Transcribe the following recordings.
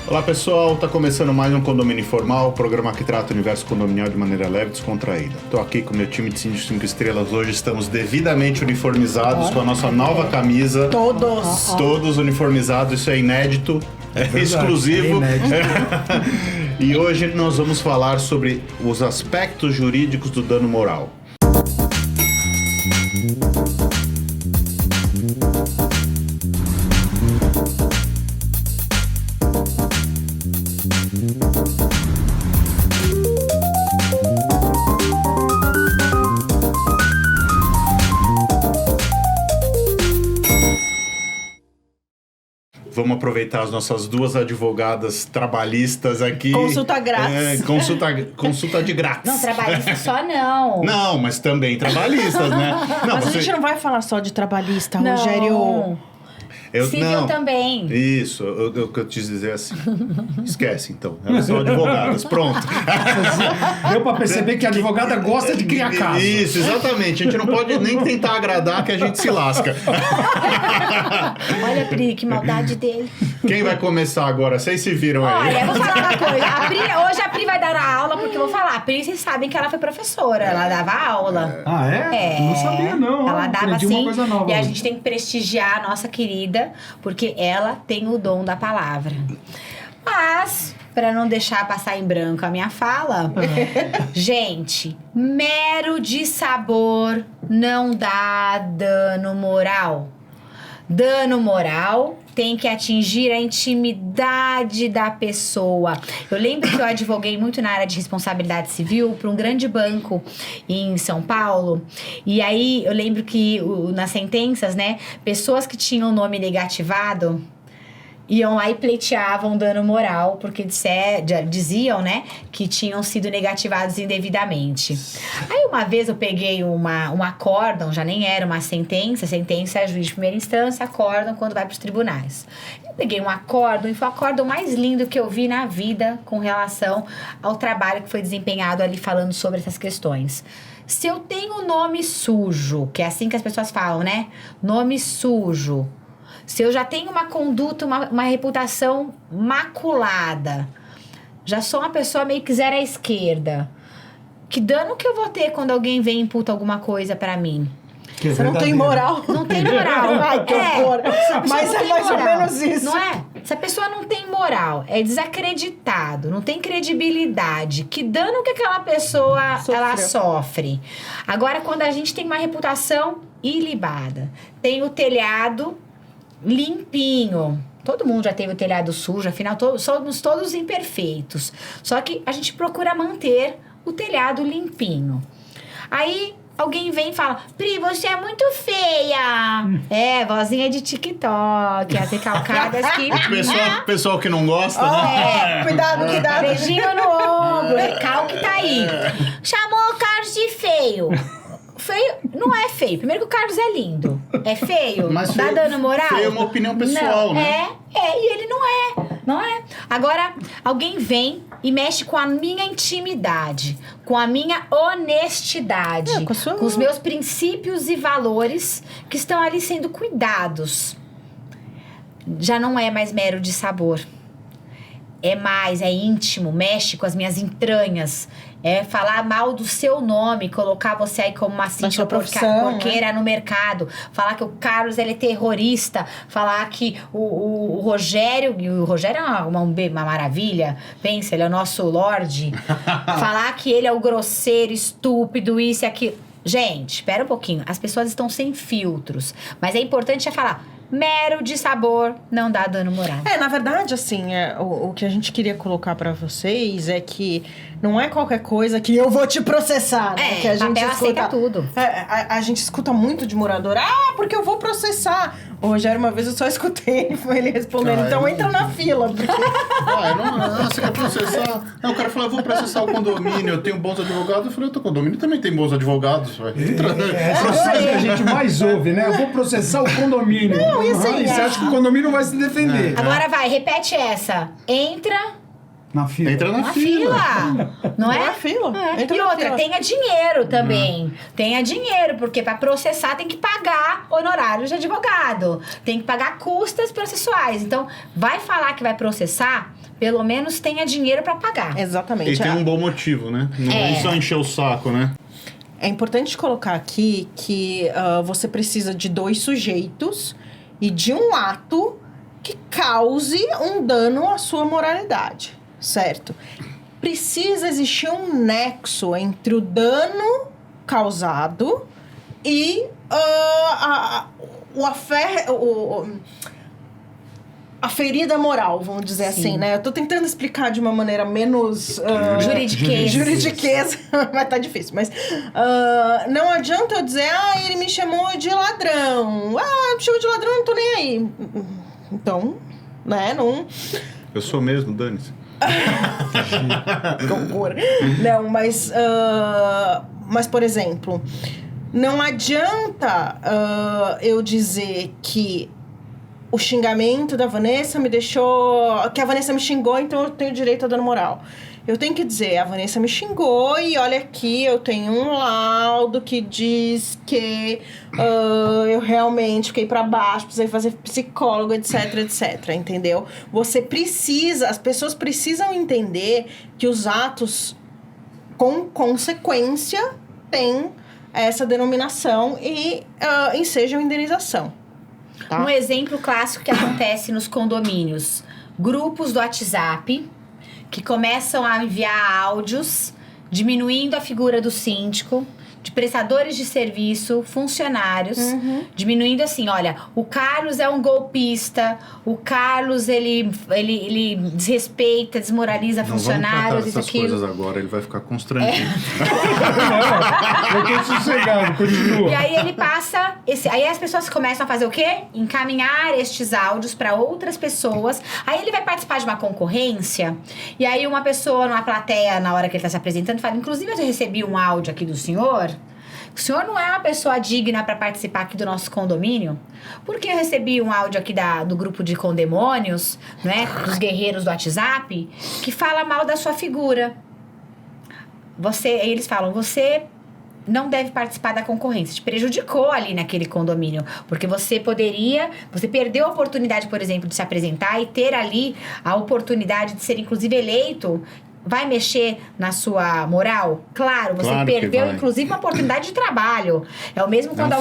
Olá pessoal, tá começando mais um Condomínio Informal, programa que trata o universo condominial de maneira leve e descontraída. Tô aqui com o meu time de síndicos 5 estrelas, hoje estamos devidamente uniformizados com a nossa nova camisa. Todos uniformizados, isso é inédito, é exclusivo. E hoje nós vamos falar sobre os aspectos jurídicos do dano moral. Vamos aproveitar as nossas duas advogadas trabalhistas aqui. Consulta grátis. Consulta de grátis. Não, trabalhista só não. Não, mas também trabalhistas, né? Não, mas a gente não vai falar só de trabalhista, não. Rogério. Civil também. Isso, eu quis dizer assim. Esquece, então. Elas são advogadas, pronto. Deu pra perceber que a advogada gosta de criar caso. Isso, exatamente. A gente não pode nem tentar agradar que a gente se lasca. Olha, Pri, que maldade dele. Quem vai começar agora? Vocês se viram aí? Olha, eu vou falar uma coisa. Hoje a Pri vai dar a aula, porque eu vou falar. A Pri, vocês sabem que ela foi professora. Ela dava aula. Ah, é? Não sabia, não. Ela dava Aprendi assim. uma coisa nova. E a gente tem que prestigiar a nossa querida, porque ela tem o dom da palavra. Mas, para não deixar passar em branco a minha fala, gente, mero de sabor não dá dano moral. Dano moral tem que atingir a intimidade da pessoa. Eu lembro que eu advoguei muito na área de responsabilidade civil para um grande banco em São Paulo. E aí eu lembro que nas sentenças, né, pessoas que tinham nome negativado iam lá e pleiteavam dano moral, porque diziam, né, que tinham sido negativados indevidamente. Aí uma vez eu peguei um acórdão, já nem era uma sentença é juiz de primeira instância, acórdão quando vai para os tribunais. Eu peguei um acórdão e foi o acórdão mais lindo que eu vi na vida com relação ao trabalho que foi desempenhado ali falando sobre essas questões. Se eu tenho nome sujo, que é assim que as pessoas falam, né, nome sujo, se eu já tenho uma conduta, uma reputação maculada, já sou uma pessoa meio que zero à esquerda, que dano que eu vou ter quando alguém vem e imputa alguma coisa pra mim? Você não tem moral. Não tem moral. Ai, que horror. Mas é mais ou menos isso. Não é? Se a pessoa não tem moral, é desacreditado, não tem credibilidade, que dano que aquela pessoa ela sofre? Agora, quando a gente tem uma reputação ilibada, tem o telhado limpinho. Todo mundo já teve o telhado sujo, afinal somos todos imperfeitos. Só que a gente procura manter o telhado limpinho. Aí alguém vem e fala: Pri, você é muito feia. Vozinha de TikTok, as recalcadas que... Pessoal que não gosta, né? Cuidado. Beijinho no ombro, recalque tá aí. Chamou o Carlos de feio. Feio não é feio. Primeiro que o Carlos é lindo. É feio? Mas dá dano moral? Feio é uma opinião pessoal, não, né? E ele não é. Agora, alguém vem e mexe com a minha intimidade, com a minha honestidade, com os meus princípios e valores que estão ali sendo cuidados. Já não é mais mero de sabor. É íntimo, mexe com as minhas entranhas. É falar mal do seu nome, colocar você aí como uma síndica porqueira no mercado. Falar que o Carlos, ele é terrorista. Falar que o Rogério... E o Rogério é uma maravilha. Pensa, ele é o nosso Lorde. Falar que ele é o grosseiro, estúpido, isso e aquilo. Gente, espera um pouquinho. As pessoas estão sem filtros. Mas é importante falar... Mero de sabor não dá dano moral. Na verdade, assim, o que a gente queria colocar pra vocês é que não é qualquer coisa que eu vou te processar, né? Que a gente aceita tudo. A gente escuta muito de morador. Porque eu vou processar. O Rogério, uma vez eu só escutei ele respondendo, então entra na fila. Porque... você quer processar? Não, o cara falou, eu vou processar o condomínio, eu tenho bons advogados. Eu falei, o teu condomínio também tem bons advogados. Essa frase que a gente mais ouve, né? Eu vou processar o condomínio. Não, e assim... Você acha que o condomínio vai se defender. Agora vai, repete essa. Entra Na fila. Entra na fila. Não é? Na fila. E outra, tenha dinheiro também. Tenha dinheiro, porque para processar tem que pagar honorários de advogado. Tem que pagar custas processuais. Então, vai falar que vai processar, pelo menos tenha dinheiro para pagar. Exatamente. E tem um bom motivo, né? Não é só encher o saco, né? É importante colocar aqui que você precisa de 2 sujeitos e de um ato que cause um dano à sua moralidade, certo? Precisa existir um nexo entre o dano causado e a ferida moral, vamos dizer assim, né? Eu tô tentando explicar de uma maneira menos... juridiquesa, mas tá difícil. Mas não adianta eu dizer, ele me chamou de ladrão. Me chamou de ladrão, eu não tô nem aí. Então, né, não... Eu sou mesmo, dane-se. Que horror. Não, mas, por exemplo, não adianta eu dizer que o xingamento da Vanessa me deixou... Que a Vanessa me xingou, então eu tenho direito a dano moral. Eu tenho que dizer, a Vanessa me xingou e olha aqui, eu tenho um laudo que diz que eu realmente fiquei pra baixo, precisei fazer psicólogo, etc, etc, entendeu? As pessoas precisam entender que os atos com consequência têm essa denominação e ensejam indenização. Tá? Um exemplo clássico que acontece nos condomínios. Grupos do WhatsApp que começam a enviar áudios diminuindo a figura do síndico, de prestadores de serviço, funcionários, diminuindo assim, olha, o Carlos é um golpista, o Carlos, ele desrespeita, desmoraliza funcionários, isso, aquilo. Coisas agora, ele vai ficar constrangido. Não, eu tô sossegado, continua. E aí ele passa, aí as pessoas começam a fazer o quê? Encaminhar estes áudios para outras pessoas, aí ele vai participar de uma concorrência, e aí uma pessoa numa plateia, na hora que ele tá se apresentando, fala, inclusive eu recebi um áudio aqui do senhor. O senhor não é uma pessoa digna para participar aqui do nosso condomínio? Porque eu recebi um áudio aqui do grupo de condemônios, né? Dos guerreiros do WhatsApp, que fala mal da sua figura. Aí eles falam, você não deve participar da concorrência. Te prejudicou ali naquele condomínio. Porque você perdeu a oportunidade, por exemplo, de se apresentar e ter ali a oportunidade de ser, inclusive, eleito. Vai mexer na sua moral? Claro, você perdeu, inclusive, uma oportunidade de trabalho. É o mesmo quando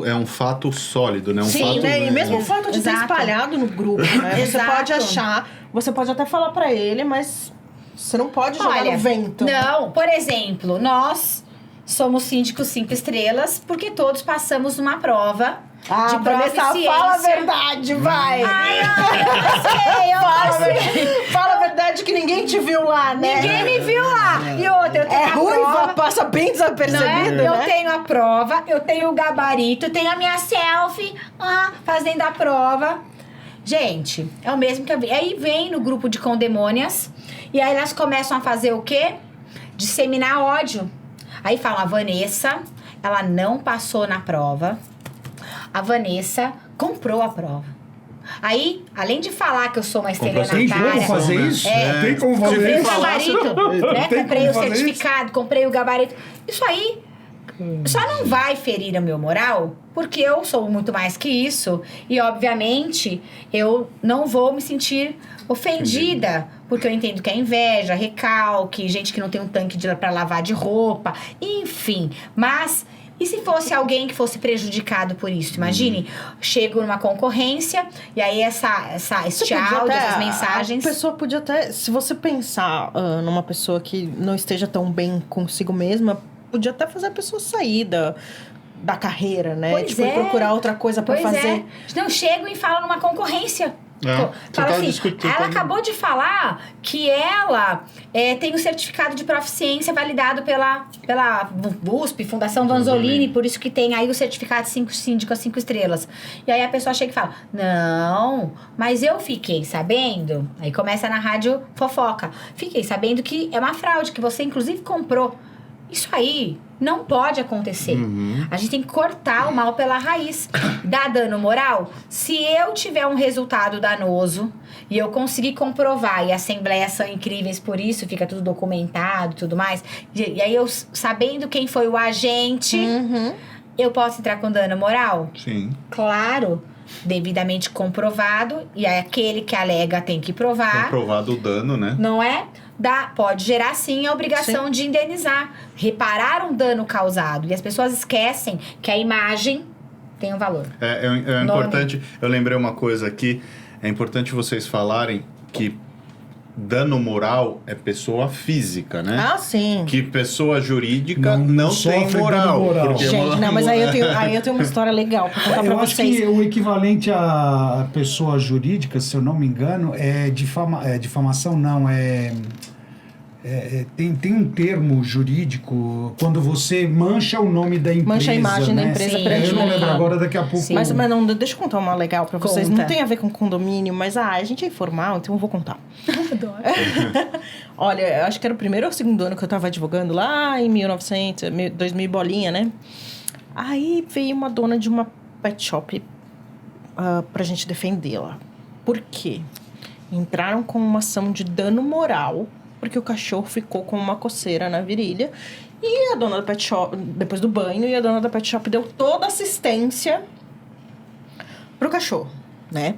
É um fato sólido, né? Sim, né? E mesmo o fato de ter espalhado no grupo, né? Você pode achar, você pode até falar pra ele, mas você não pode jogar no vento. Não, por exemplo, nós somos síndicos 5 estrelas porque todos passamos numa prova de proficiência. Fala a verdade, vai! Fala a verdade que ninguém te viu lá, né? Ninguém me viu lá. E outra, eu tenho ruiva, passa bem desapercebido, né? Eu tenho a prova, eu tenho o gabarito, eu tenho a minha selfie fazendo a prova. Gente, é o mesmo que... Aí vem no grupo de condemônias e aí elas começam a fazer o quê? Disseminar ódio. Aí falam, a Vanessa, ela não passou na prova. A Vanessa comprou a prova. Aí, além de falar que eu sou uma estelionatária... Tem como fazer isso? Tem como fazer comprei isso? o gabarito, comprei o certificado, comprei o gabarito. Isso aí só não vai ferir o meu moral, porque eu sou muito mais que isso. E, obviamente, eu não vou me sentir ofendida, porque eu entendo que é inveja, recalque, gente que não tem um tanque pra lavar de roupa, enfim. Mas... E se fosse alguém que fosse prejudicado por isso? Imagine, chego numa concorrência e aí este áudio, essas mensagens... A pessoa podia até... Se você pensar numa pessoa que não esteja tão bem consigo mesma, podia até fazer a pessoa sair da carreira, né? Pois e procurar outra coisa pra fazer. Não, chego e falo numa concorrência. Fala assim, ela acabou de falar que ela tem um certificado de proficiência validado pela USP, Fundação Vanzolini, por isso que tem aí o certificado de síndico 5 estrelas. E aí a pessoa chega e fala, não, mas eu fiquei sabendo, aí começa na rádio fofoca, fiquei sabendo que é uma fraude, que você inclusive comprou. Isso aí não pode acontecer. A gente tem que cortar o mal pela raiz. Dá dano moral? Se eu tiver um resultado danoso e eu conseguir comprovar, e assembleias são incríveis por isso, fica tudo documentado e tudo mais, e aí eu, sabendo quem foi o agente, eu posso entrar com dano moral? Sim. Claro. devidamente comprovado, e aí aquele que alega tem que provar. Comprovado o dano, né? Não é? Pode gerar sim a obrigação de indenizar, reparar um dano causado. E as pessoas esquecem que a imagem tem um valor. É importante, eu lembrei uma coisa aqui, é importante vocês falarem que dano moral é pessoa física, né? Ah, sim. Que pessoa jurídica não tem sofre moral. dano moral. Porque Gente, não, mas aí eu tenho uma história legal pra contar pra Eu acho vocês. que o equivalente à pessoa jurídica, se eu não me engano, é difamação, não, tem um termo jurídico quando você mancha o nome da empresa. Mancha a imagem né? da empresa Sim. perante Eu o não lembro mercado. agora, daqui a pouco. Sim. Mas não, deixa eu contar uma legal pra vocês. Conta. Não tem a ver com condomínio, mas a gente é informal, então eu vou contar. Adoro. Olha, eu acho que era o primeiro ou segundo ano que eu tava advogando, lá em 2000 bolinha, né? Aí veio uma dona de uma pet shop pra gente defendê-la. Por quê? Entraram com uma ação de dano moral, porque o cachorro ficou com uma coceira na virilha. E a dona da pet shop, depois do banho, e a dona da pet shop deu toda a assistência pro cachorro, né?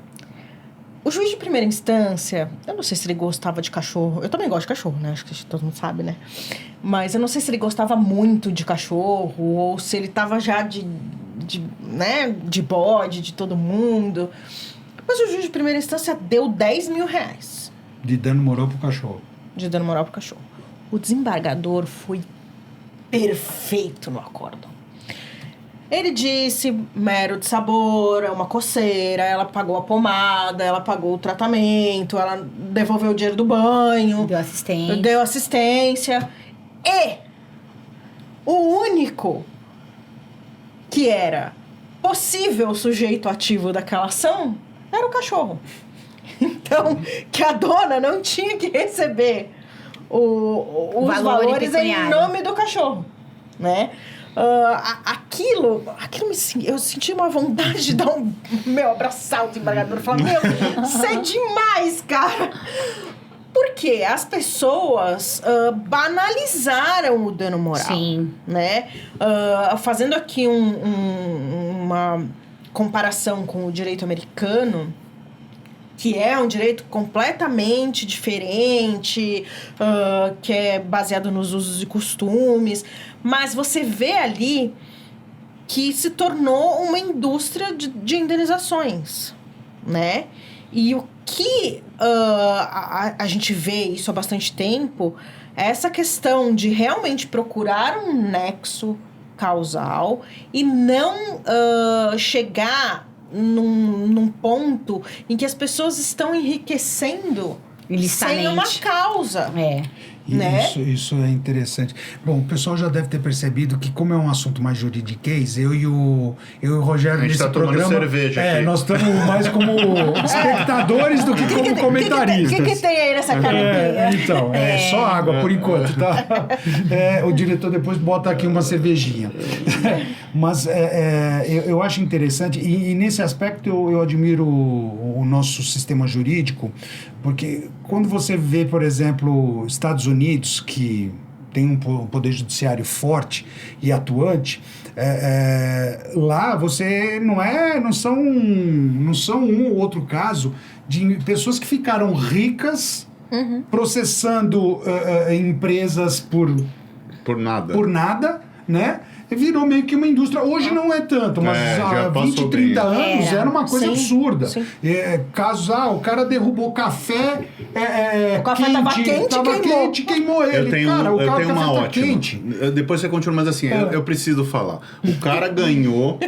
O juiz de primeira instância, eu não sei se ele gostava de cachorro. Eu também gosto de cachorro, né? Acho que todo mundo sabe, né? Mas eu não sei se ele gostava muito de cachorro, ou se ele tava já de bode de todo mundo. Mas o juiz de primeira instância deu R$10.000 De dano moral pro cachorro. de dano moral pro cachorro. O desembargador foi perfeito no acórdão. Ele disse mero de sabor, é uma coceira, ela pagou a pomada, ela pagou o tratamento, ela devolveu o dinheiro do banho, Deu assistência. deu assistência. E o único que era possível sujeito ativo daquela ação era o cachorro. Então, que a dona não tinha que receber os Valor valores em pecuniário. nome do cachorro, né? Eu senti uma vontade de dar abraçar o desembargador e falar, isso é demais, cara. Porque as pessoas banalizaram o dano moral. Sim. Né? Fazendo aqui uma comparação com o direito americano, que é um direito completamente diferente, que é baseado nos usos e costumes, mas você vê ali que se tornou uma indústria de indenizações, né? E o que a gente vê isso há bastante tempo é essa questão de realmente procurar um nexo causal e não chegar num ponto em que as pessoas estão enriquecendo sem uma causa. Né? Isso é interessante. Bom, o pessoal já deve ter percebido que, como é um assunto mais juridiquês, eu e o Rogério A gente nesse tá tomando programa, cerveja aqui. nós estamos mais como espectadores do que como comentaristas. O que tem aí nessa canopinha? Então, só água por enquanto, tá? O diretor depois bota aqui uma cervejinha. Mas eu acho interessante, e nesse aspecto eu admiro o nosso sistema jurídico, porque quando você vê, por exemplo, Estados Unidos, que tem um poder judiciário forte e atuante, lá você não são um ou outro caso de pessoas que ficaram ricas processando empresas por nada, né? Virou meio que uma indústria. Hoje não é tanto, mas há 20, 30 anos era uma coisa absurda. Casos, o cara derrubou café, o café tava quente, queimou ele. Eu tenho uma ótima. Quente. Depois você continua, mas assim, eu preciso falar. O cara ganhou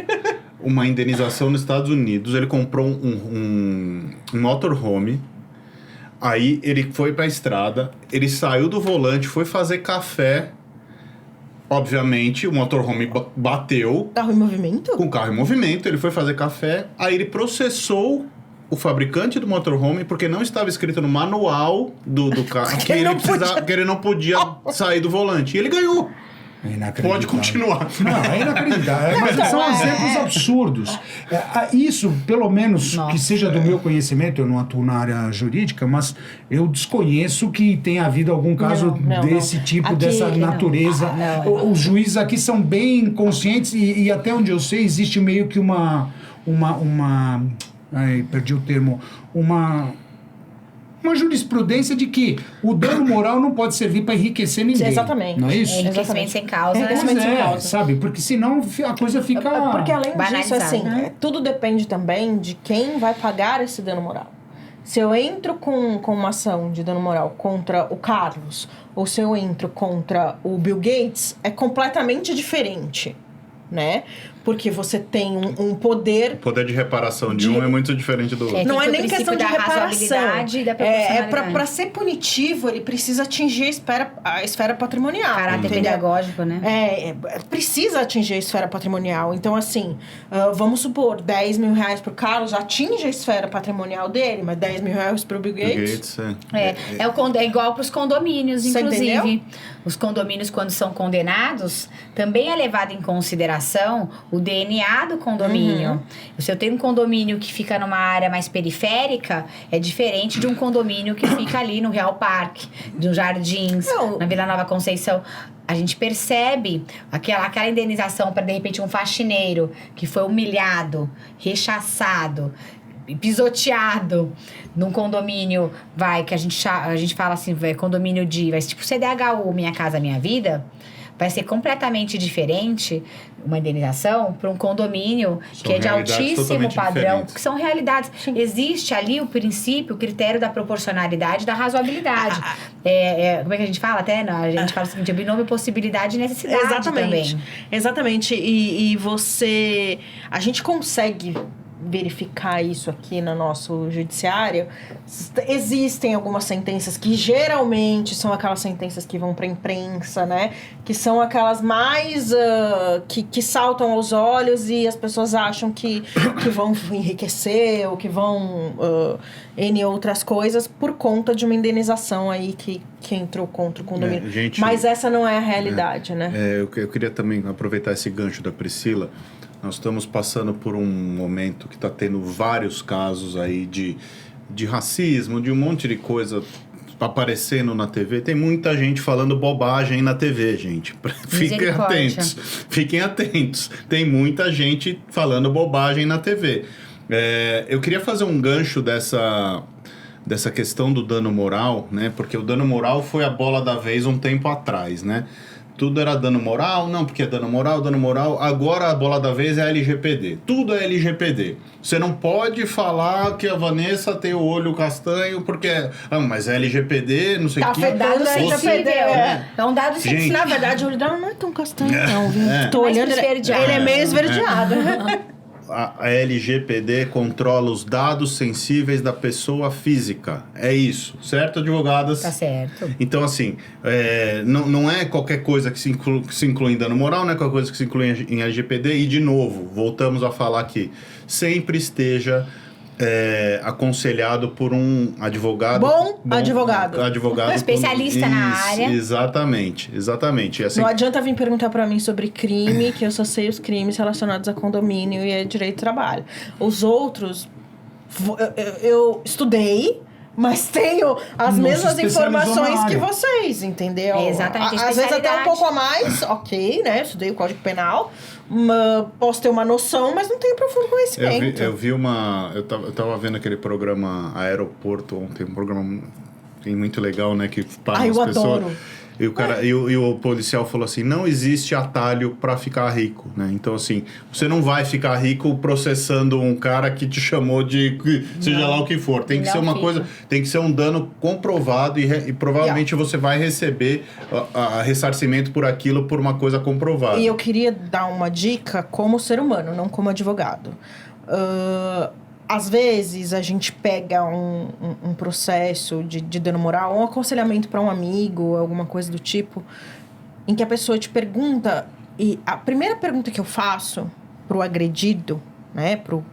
uma indenização nos Estados Unidos, ele comprou um motorhome, aí ele foi pra estrada, ele saiu do volante, foi fazer café. Obviamente, o motorhome bateu. Carro em movimento? Com o carro em movimento, ele foi fazer café. Aí ele processou o fabricante do motorhome porque não estava escrito no manual do carro que ele não podia sair do volante. E ele ganhou. Pode continuar. Não, é inacreditável. Mas são exemplos absurdos. Isso, pelo menos, que seja do meu conhecimento, eu não atuo na área jurídica, mas eu desconheço que tenha havido algum caso desse tipo, aqui, dessa natureza. Não. Os juízes aqui são bem conscientes e até onde eu sei, existe meio que uma perdi o termo, uma jurisprudência de que o dano moral não pode servir para enriquecer ninguém. Exatamente. Não é isso? Enriquecimento sem causa. Enriquecimento sem causa. Sabe? Porque senão a coisa fica... Porque além disso, banalizada. assim, tudo depende também de quem vai pagar esse dano moral. Se eu entro com uma ação de dano moral contra o Carlos, ou se eu entro contra o Bill Gates, é completamente diferente, né? Porque você tem um poder... O poder de reparação de um é muito diferente do outro. Não é tem nem o questão de princípio da reparação. razoabilidade e da proporcionalidade. Pra ser punitivo, ele precisa atingir a esfera patrimonial. Caráter entendeu? pedagógico, né? Precisa atingir a esfera patrimonial. Então, assim, vamos supor, 10 mil reais pro Carlos atinge a esfera patrimonial dele, mas 10 mil reais pro Bill Gates... É igual para os condomínios, Você inclusive. entendeu? Os condomínios, quando são condenados, também é levado em consideração o DNA do condomínio. Se eu tenho um condomínio que fica numa área mais periférica, é diferente de um condomínio que fica ali no Real Parque, dos Jardins, na Vila Nova Conceição. A gente percebe aquela indenização para, de repente, um faxineiro que foi humilhado, rechaçado, pisoteado num condomínio, que a gente fala assim, condomínio tipo CDHU, Minha Casa Minha Vida, vai ser completamente diferente uma indenização para um condomínio que é de altíssimo padrão, diferentes. que são realidades. Sim. Existe ali o princípio, o critério da proporcionalidade, da razoabilidade. Como é que a gente fala até? A gente fala o seguinte, binômio, possibilidade e necessidade. Exatamente. Também. Exatamente. E você... A gente consegue verificar isso aqui no nosso judiciário. Existem algumas sentenças que geralmente são aquelas sentenças que vão para a imprensa, né? Que são aquelas mais que saltam aos olhos e as pessoas acham que vão enriquecer ou que vão N outras coisas por conta de uma indenização aí que entrou contra o condomínio. Mas essa não é a realidade, né? Eu queria também aproveitar esse gancho da Priscila. Nós estamos passando por um momento que está tendo vários casos aí de racismo, de um monte de coisa aparecendo na TV. Tem muita gente falando bobagem na TV, gente. Fiquem atentos. Fiquem atentos. Tem muita gente falando bobagem na TV. Eu queria fazer um gancho dessa questão do dano moral, né? Porque o dano moral foi a bola da vez um tempo atrás, né? Tudo era dano moral, não, porque é dano moral. Agora a bola da vez é LGPD. Tudo é LGPD. Você não pode falar que a Vanessa tem o olho castanho porque... mas é LGPD, não sei o que. Tá dado LGPD, é um dado sensível. Na verdade, o olho dela não é tão castanho, não, viu? Tô olhando, ele é meio esverdeado. A LGPD controla os dados sensíveis da pessoa física. É isso, certo, advogadas? Tá certo. Então, assim, não é qualquer coisa que se inclui em dano moral, não é qualquer coisa que se inclui em LGPD. E, de novo, voltamos a falar que sempre esteja aconselhado por um advogado... Bom advogado. Especialista na área. Exatamente. E assim, não adianta vir perguntar pra mim sobre crime, que eu só sei os crimes relacionados a condomínio e a direito de trabalho. Os outros, eu estudei, mas tenho as mesmas informações que vocês, entendeu? Exatamente. Às vezes até um pouco a mais, ok, né? Estudei o Código Penal, posso ter uma noção, mas não tenho profundo conhecimento. Eu vi eu tava vendo aquele programa Aeroporto ontem, um programa muito legal, né? Que para as pessoas. Adoro. E o policial falou assim, não existe atalho para ficar rico, né? Então, assim, você não vai ficar rico processando um cara que te chamou de seja lá o que for. Tem que ser uma coisa, tem que ser um dano comprovado e provavelmente você vai receber a ressarcimento por aquilo por uma coisa comprovada. E eu queria dar uma dica como ser humano, não como advogado. Às vezes, a gente pega um processo de dano moral, um aconselhamento para um amigo, alguma coisa do tipo, em que a pessoa te pergunta... E a primeira pergunta que eu faço pro agredido, né, pro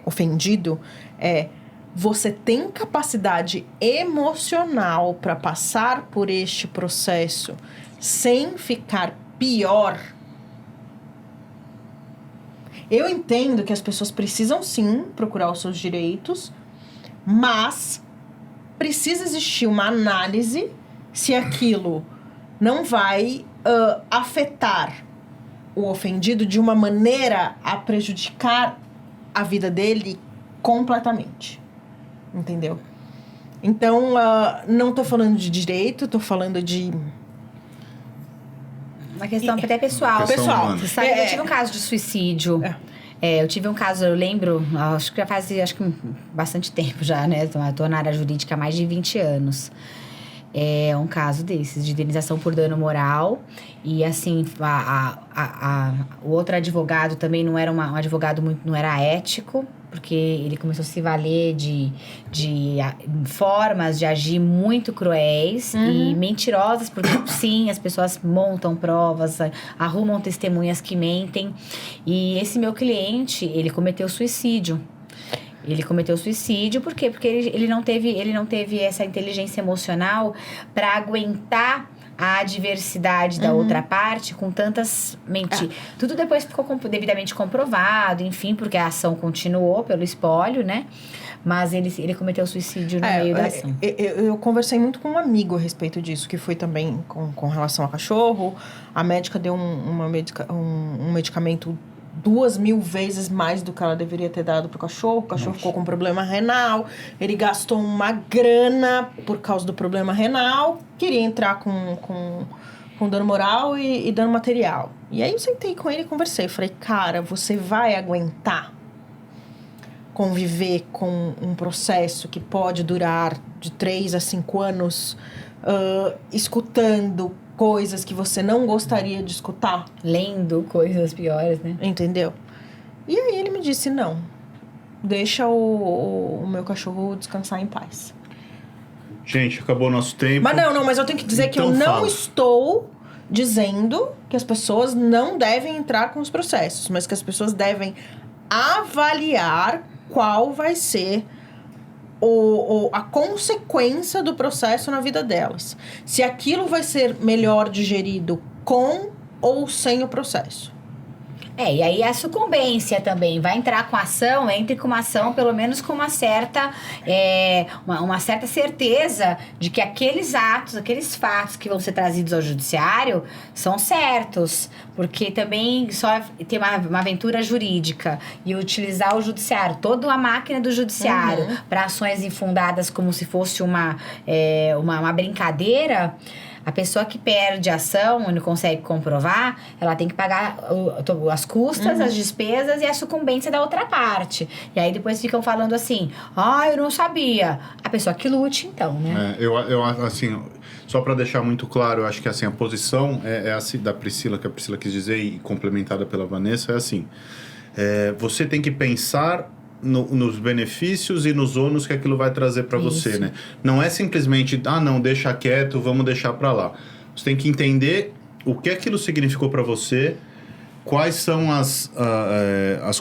ofendido, é... Você tem capacidade emocional para passar por este processo sem ficar pior? Eu entendo que as pessoas precisam, sim, procurar os seus direitos, mas precisa existir uma análise se aquilo não vai afetar o ofendido de uma maneira a prejudicar a vida dele completamente. Entendeu? Então, não tô falando de direito, tô falando de... Uma questão até pessoal. Pessoal. Você sabe que eu tive um caso de suicídio. Eu tive um caso, eu lembro, acho que já faz bastante tempo já, né? Tô na área jurídica há mais de 20 anos. É um caso desses, de indenização por dano moral. E, assim, o outro advogado também não era um advogado não era ético, porque ele começou a se valer de formas de agir muito cruéis e mentirosas, porque, sim, as pessoas montam provas, arrumam testemunhas que mentem. E esse meu cliente, ele cometeu suicídio. Ele cometeu suicídio, por quê? Porque ele não teve essa inteligência emocional para aguentar a adversidade da outra parte com tantas mentiras. Tudo depois ficou devidamente comprovado, enfim, porque a ação continuou pelo espólio, né? Mas ele cometeu suicídio no meio da ação. Eu conversei muito com um amigo a respeito disso, que foi também com relação ao cachorro. A médica deu um medicamento 2.000 vezes mais do que ela deveria ter dado pro cachorro. O cachorro ficou com problema renal. Ele gastou uma grana por causa do problema renal. Queria entrar com dano moral e dano material. E aí eu sentei com ele e conversei. Falei, cara, você vai aguentar conviver com um processo que pode durar de 3 a 5 anos escutando coisas que você não gostaria de escutar? Lendo coisas piores, né? Entendeu? E aí ele me disse, não. Deixa o meu cachorro descansar em paz. Gente, acabou o nosso tempo. Mas eu tenho que dizer então que eu não fala. estou dizendo que as pessoas não devem entrar com os processos, mas que as pessoas devem avaliar qual vai ser a consequência do processo na vida delas. Se aquilo vai ser melhor digerido com ou sem o processo. E aí a sucumbência também. Vai entrar com ação, entre com uma ação, pelo menos com uma certa certeza de que aqueles atos, aqueles fatos que vão ser trazidos ao judiciário são certos. Porque também só ter uma aventura jurídica e utilizar o judiciário, toda a máquina do judiciário, para ações infundadas como se fosse uma brincadeira. A pessoa que perde a ação e não consegue comprovar, ela tem que pagar as custas, as despesas e a sucumbência da outra parte. E aí depois ficam falando assim, eu não sabia. A pessoa que lute, então, né? Eu assim, só para deixar muito claro, eu acho que assim, a posição é assim, da Priscila, que a Priscila quis dizer, e complementada pela Vanessa, é assim, você tem que pensar nos benefícios e nos ônus que aquilo vai trazer para você, né? Não é simplesmente, não, deixa quieto, vamos deixar para lá. Você tem que entender o que aquilo significou para você, quais são as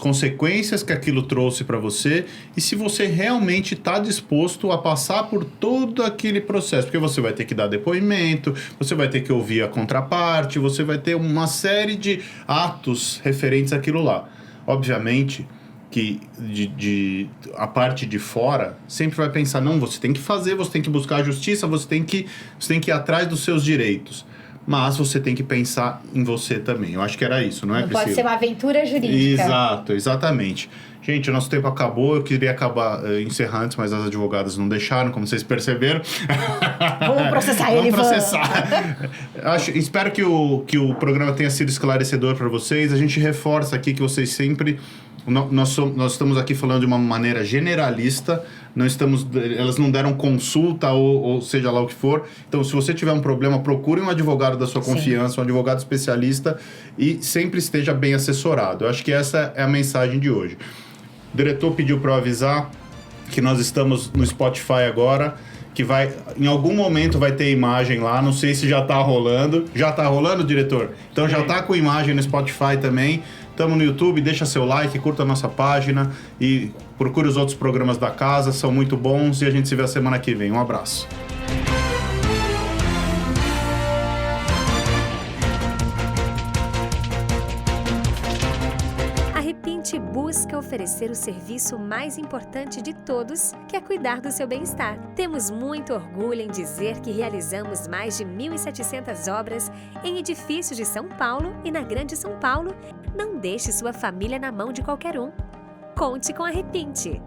consequências que aquilo trouxe para você e se você realmente está disposto a passar por todo aquele processo. Porque você vai ter que dar depoimento, você vai ter que ouvir a contraparte, você vai ter uma série de atos referentes àquilo lá. Obviamente que a parte de fora sempre vai pensar, não, você tem que fazer, você tem que buscar a justiça, você tem que ir atrás dos seus direitos. Mas você tem que pensar em você também. Eu acho que era isso, não é, Priscila? Pode ser uma aventura jurídica. Exato, exatamente. Gente, o nosso tempo acabou. Eu queria acabar encerrar antes, mas as advogadas não deixaram, como vocês perceberam. Vamos processar ele, vamos processar. Espero que o programa tenha sido esclarecedor para vocês. A gente reforça aqui que vocês sempre... Nós estamos aqui falando de uma maneira generalista, elas não deram consulta ou seja lá o que for. Então, se você tiver um problema, procure um advogado da sua confiança, um advogado especialista e sempre esteja bem assessorado. Eu acho que essa é a mensagem de hoje. O diretor pediu para eu avisar que nós estamos no Spotify agora, que em algum momento vai ter imagem lá, não sei se já está rolando. Já está rolando, diretor? Então já está com imagem no Spotify também. Estamos no YouTube, deixa seu like, curta a nossa página e procure os outros programas da casa, são muito bons e a gente se vê a semana que vem. Um abraço. Arrepinte busca oferecer o serviço mais importante de todos, que é cuidar do seu bem-estar. Temos muito orgulho em dizer que realizamos mais de 1.700 obras em edifícios de São Paulo e na Grande São Paulo. Não deixe sua família na mão de qualquer um. Conte com a Repinte.